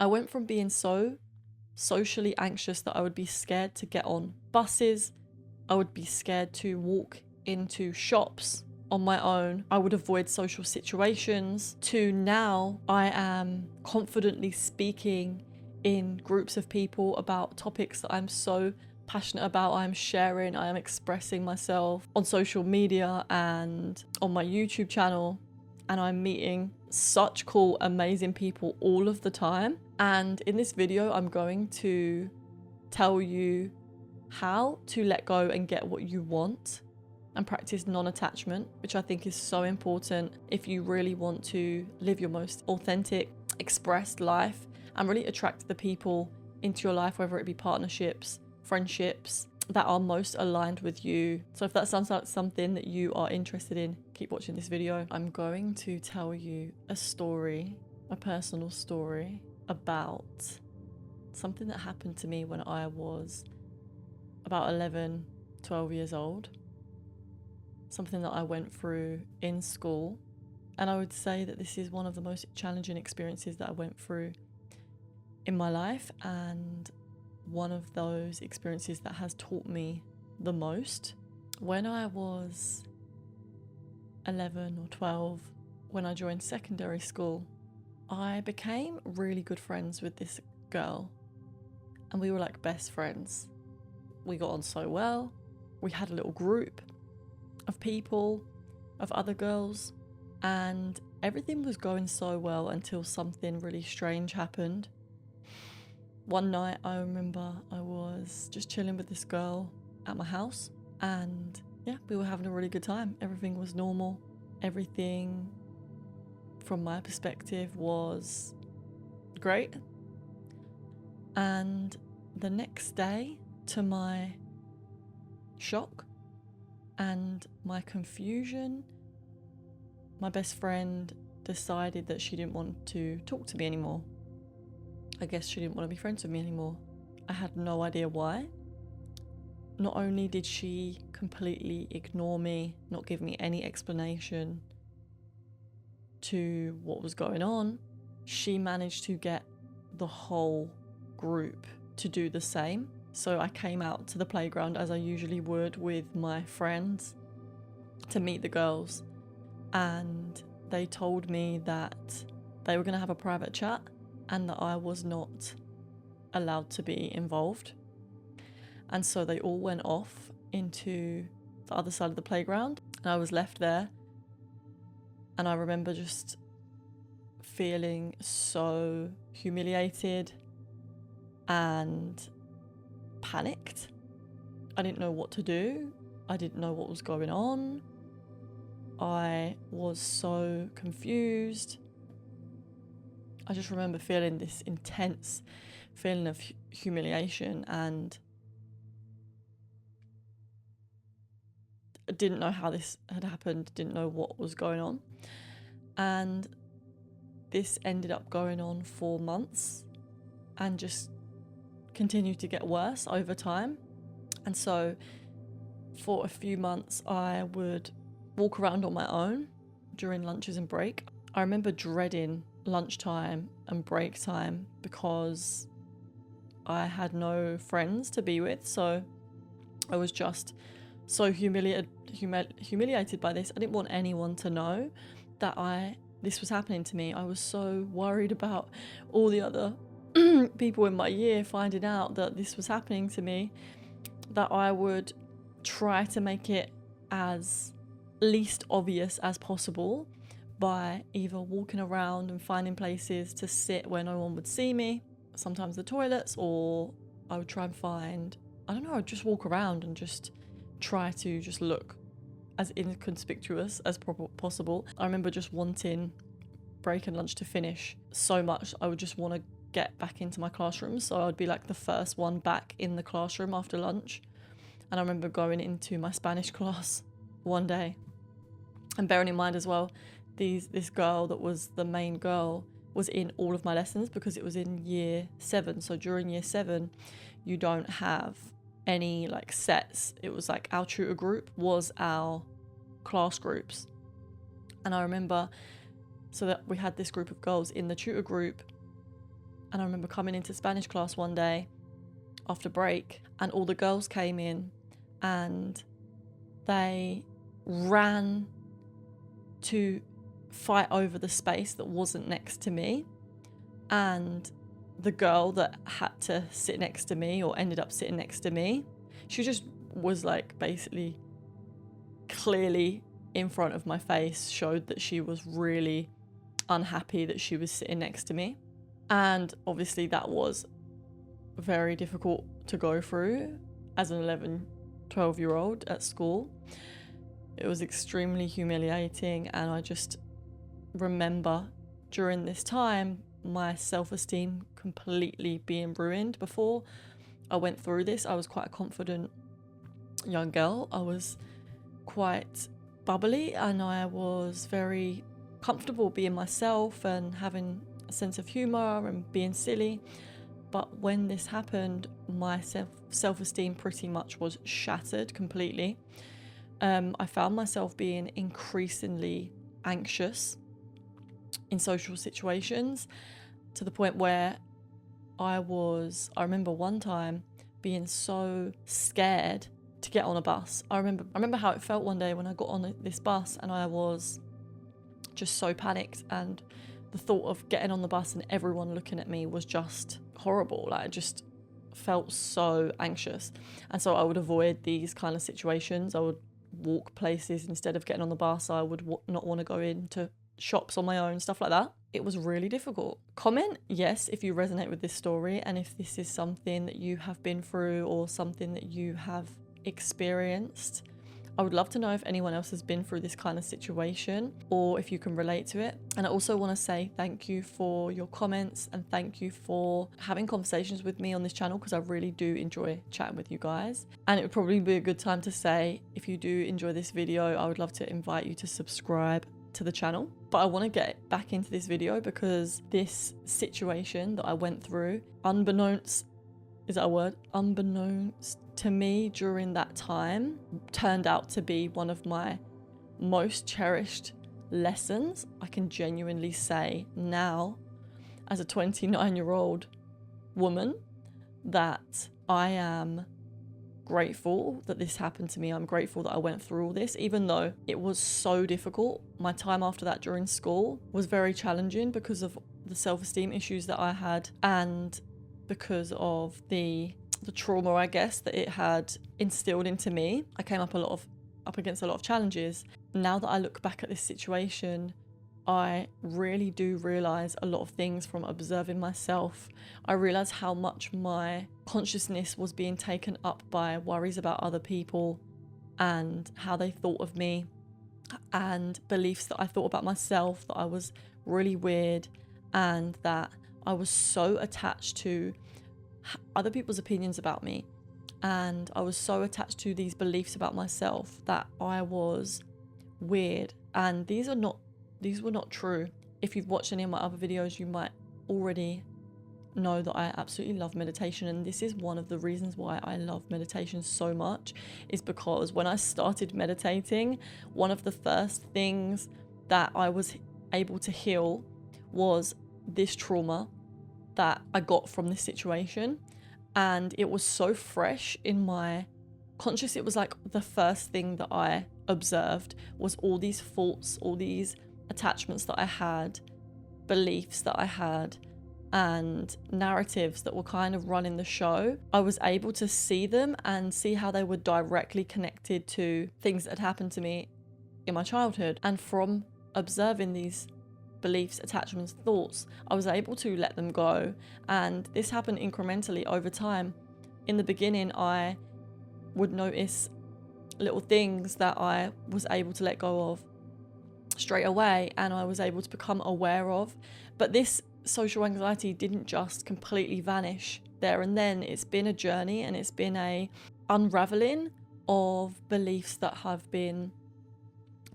I went from being so socially anxious that I would be scared to get on buses, I would be scared to walk into shops on my own, I would avoid social situations, to now I am confidently speaking in groups of people about topics that I'm so passionate about. I'm sharing, I am expressing myself on social media and on my YouTube channel, and I'm meeting such cool, amazing people all of the time. And in this video, I'm going to tell you how to let go and get what you want and practice non-attachment, which I think is so important if you really want to live your most authentic, expressed life and really attract the people into your life, whether it be partnerships, friendships, that are most aligned with you. So if that sounds like something that you are interested in, keep watching this video. I'm going to tell you a story, a personal story about something that happened to me when I was about 11, 12 years old. Something that I went through in school. And I would say that this is one of the most challenging experiences that I went through in my life, and one of those experiences that has taught me the most. When I was 11 or 12, when I joined secondary school, I became really good friends with this girl, and we were like best friends. We got on so well. We had a little group of people, of other girls, and everything was going so well until something really strange happened. One night I remember I was just chilling with this girl at my house, and yeah, we were having a really good time. Everything was normal. Everything from my perspective was great. And the next day, to my shock and my confusion, my best friend decided that she didn't want to talk to me anymore. I guess she didn't want to be friends with me anymore. I had no idea why. Not only did she completely ignore me, not give me any explanation to what was going on, she managed to get the whole group to do the same. So I came out to the playground as I usually would with my friends to meet the girls, and they told me that they were going to have a private chat and that I was not allowed to be involved. And so they all went off into the other side of the playground, and I was left there. And I remember just feeling so humiliated and panicked. I didn't know what to do. I didn't know what was going on. I was so confused. I just remember feeling this intense feeling of humiliation, and I didn't know how this had happened, didn't know what was going on. And this ended up going on for months and just continued to get worse over time. And so for a few months I would walk around on my own during lunches and break. I remember dreading lunchtime and break time because I had no friends to be with, so I was just so humiliated by this. I didn't want anyone to know that this was happening to me. I was so worried about all the other people in my year finding out that this was happening to me, that I would try to make it as least obvious as possible by either walking around and finding places to sit where no one would see me, sometimes the toilets, or I would try and find, I'd just walk around and just try to just look as inconspicuous as possible. I remember just wanting break and lunch to finish so much. I would just want to get back into my classroom, so I would be like the first one back in the classroom after lunch. And I remember going into my Spanish class one day, and bearing in mind as well, this girl that was the main girl was in all of my lessons because it was in year 7. So during year 7 you don't have any like sets. It was like our tutor group was our class groups. And I remember, so that we had this group of girls in the tutor group, And I remember coming into Spanish class one day after break, and all the girls came in and they ran to fight over the space that wasn't next to me. And the girl that had to sit next to me, or ended up sitting next to me, she just was like basically clearly in front of my face, showed that she was really unhappy that she was sitting next to me. And obviously that was very difficult to go through as an 11, 12-year-old at school. It was extremely humiliating, and I just remember during this time my self-esteem completely being ruined. Before I went through this, I was quite a confident young girl. I was quite bubbly, and I was very comfortable being myself and having a sense of humor and being silly. But when this happened, my self-esteem pretty much was shattered completely. I found myself being increasingly anxious in social situations, to the point where I remember one time being so scared to get on a bus. I remember how it felt one day when I got on this bus, and I was just so panicked, and the thought of getting on the bus and everyone looking at me was just horrible. Like, I just felt so anxious, and so I would avoid these kind of situations. I would walk places instead of getting on the bus. I would not want to go into shops on my own, stuff like that. It was really difficult. Comment yes if you resonate with this story, and if this is something that you have been through or something that you have experienced. I would love to know if anyone else has been through this kind of situation, or if you can relate to it. And I also want to say thank you for your comments, and thank you for having conversations with me on this channel, because I really do enjoy chatting with you guys. And it would probably be a good time to say, if you do enjoy this video, I would love to invite you to subscribe to the channel. But I want to get back into this video because this situation that I went through, unbeknownst to me during that time, turned out to be one of my most cherished lessons. I can genuinely say now, as a 29-year-old woman, that I am grateful that this happened to me. I'm grateful that I went through all this, even though it was so difficult. My time after that during school was very challenging because of the self-esteem issues that I had, and because of the trauma, I guess, that it had instilled into me. I came up against a lot of challenges. Now that I look back at this situation, I really do realize a lot of things from observing myself. I realized how much my consciousness was being taken up by worries about other people and how they thought of me, and beliefs that I thought about myself, that I was really weird, and that I was so attached to other people's opinions about me, and I was so attached to these beliefs about myself that I was weird. And these were not true. If you've watched any of my other videos, you might already know that I absolutely love meditation, and this is one of the reasons why I love meditation so much, is because when I started meditating, one of the first things that I was able to heal was this trauma that I got from this situation. And it was so fresh in my conscious. It was like the first thing that I observed was all these thoughts, all these attachments that I had, beliefs that I had, and narratives that were kind of running the show. I was able to see them and see how they were directly connected to things that had happened to me in my childhood. And from observing these beliefs, attachments, thoughts, I was able to let them go. And this happened incrementally over time. In the beginning, I would notice little things that I was able to let go of straight away, and I was able to become aware of. But this social anxiety didn't just completely vanish there and then. It's been a journey, and it's been a unraveling of beliefs that have been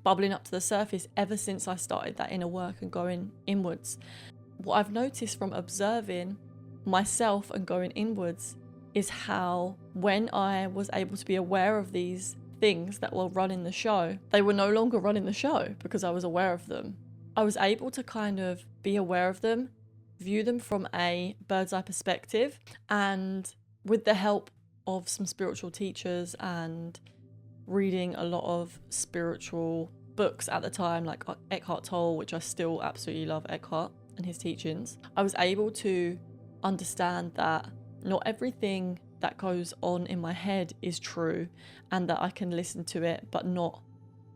bubbling up to the surface ever since I started that inner work and going inwards. What I've noticed from observing myself and going inwards is how, when I was able to be aware of these things that were running the show, they were no longer running the show because I was aware of them. I was able to kind of be aware of them view them from a bird's eye perspective, and with the help of some spiritual teachers and reading a lot of spiritual books at the time, like Eckhart Tolle, which I still absolutely love Eckhart and his teachings, I was able to understand that not everything that goes on in my head is true, and that I can listen to it but not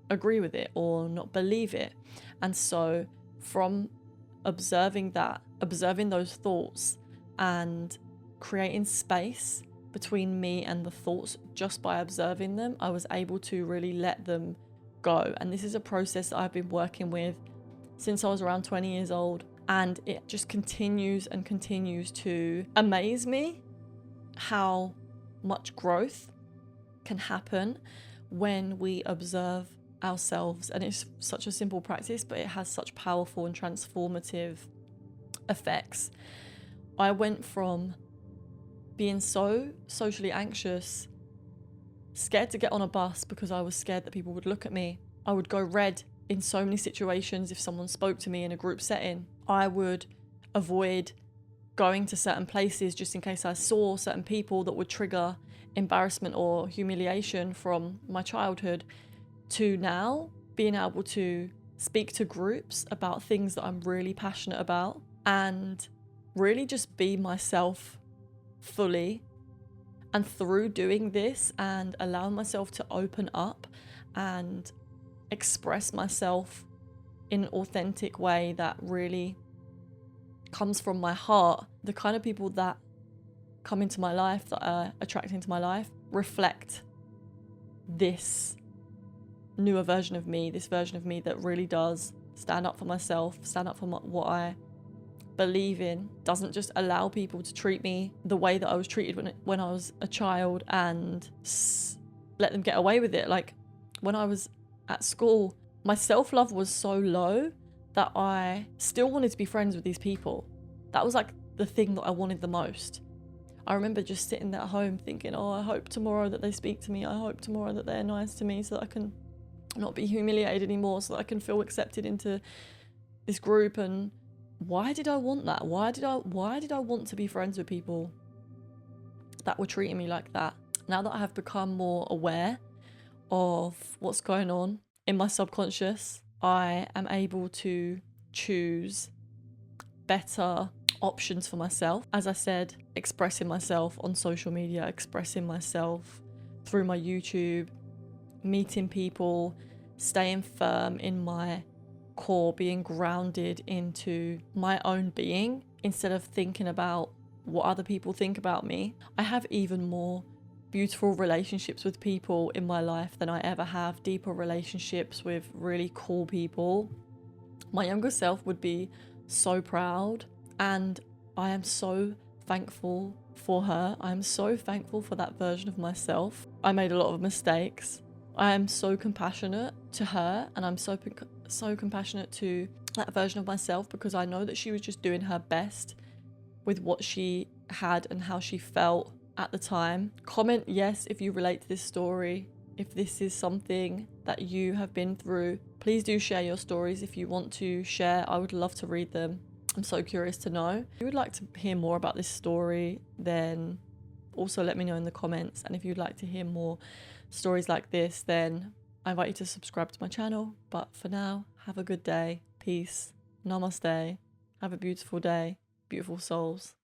agree with it or not believe it. And so from observing those thoughts and creating space between me and the thoughts just by observing them, I was able to really let them go. And this is a process that I've been working with since I was around 20 years old, and it just continues and continues to amaze me how much growth can happen when we observe ourselves. And it's such a simple practice, but it has such powerful and transformative effects. I went from being so socially anxious, scared to get on a bus because I was scared that people would look at me. I would go red in so many situations if someone spoke to me in a group setting. I would avoid going to certain places just in case I saw certain people that would trigger embarrassment or humiliation from my childhood, to now being able to speak to groups about things that I'm really passionate about and really just be myself fully. And through doing this and allowing myself to open up and express myself in an authentic way that really comes from my heart, the kind of people that come into my life, that are attracted into my life, reflect this newer version of me, this version of me that really does stand up for myself, stand up for what I believe in, doesn't just allow people to treat me the way that I was treated when I was a child and let them get away with it. Like when I was at school, my self-love was so low that I still wanted to be friends with these people. That was like the thing that I wanted the most. I remember just sitting there at home thinking, oh, I hope tomorrow that they speak to me. I hope tomorrow that they're nice to me so that I can not be humiliated anymore, so that I can feel accepted into this group. And why did I want that? Why did I want to be friends with people that were treating me like that? Now that I have become more aware of what's going on in my subconscious, I am able to choose better options for myself. As I said, expressing myself on social media, expressing myself through my YouTube, meeting people, staying firm in my core, being grounded into my own being instead of thinking about what other people think about me. I have even more beautiful relationships with people in my life than I ever have, deeper relationships with really cool people. My younger self would be so proud, and I am so thankful for her. I'm so thankful for that version of myself. I made a lot of mistakes. I am so compassionate to her, and I'm so compassionate to that version of myself because I know that she was just doing her best with what she had and how she felt at the time. Comment yes if you relate to this story. If this is something that you have been through, please do share your stories. If you want to share, I would love to read them. I'm so curious to know. If you would like to hear more about this story, then also let me know in the comments. And if you'd like to hear more stories like this, then I invite you to subscribe to my channel. But for now, have a good day. Peace. Namaste. Have a beautiful day. Beautiful souls.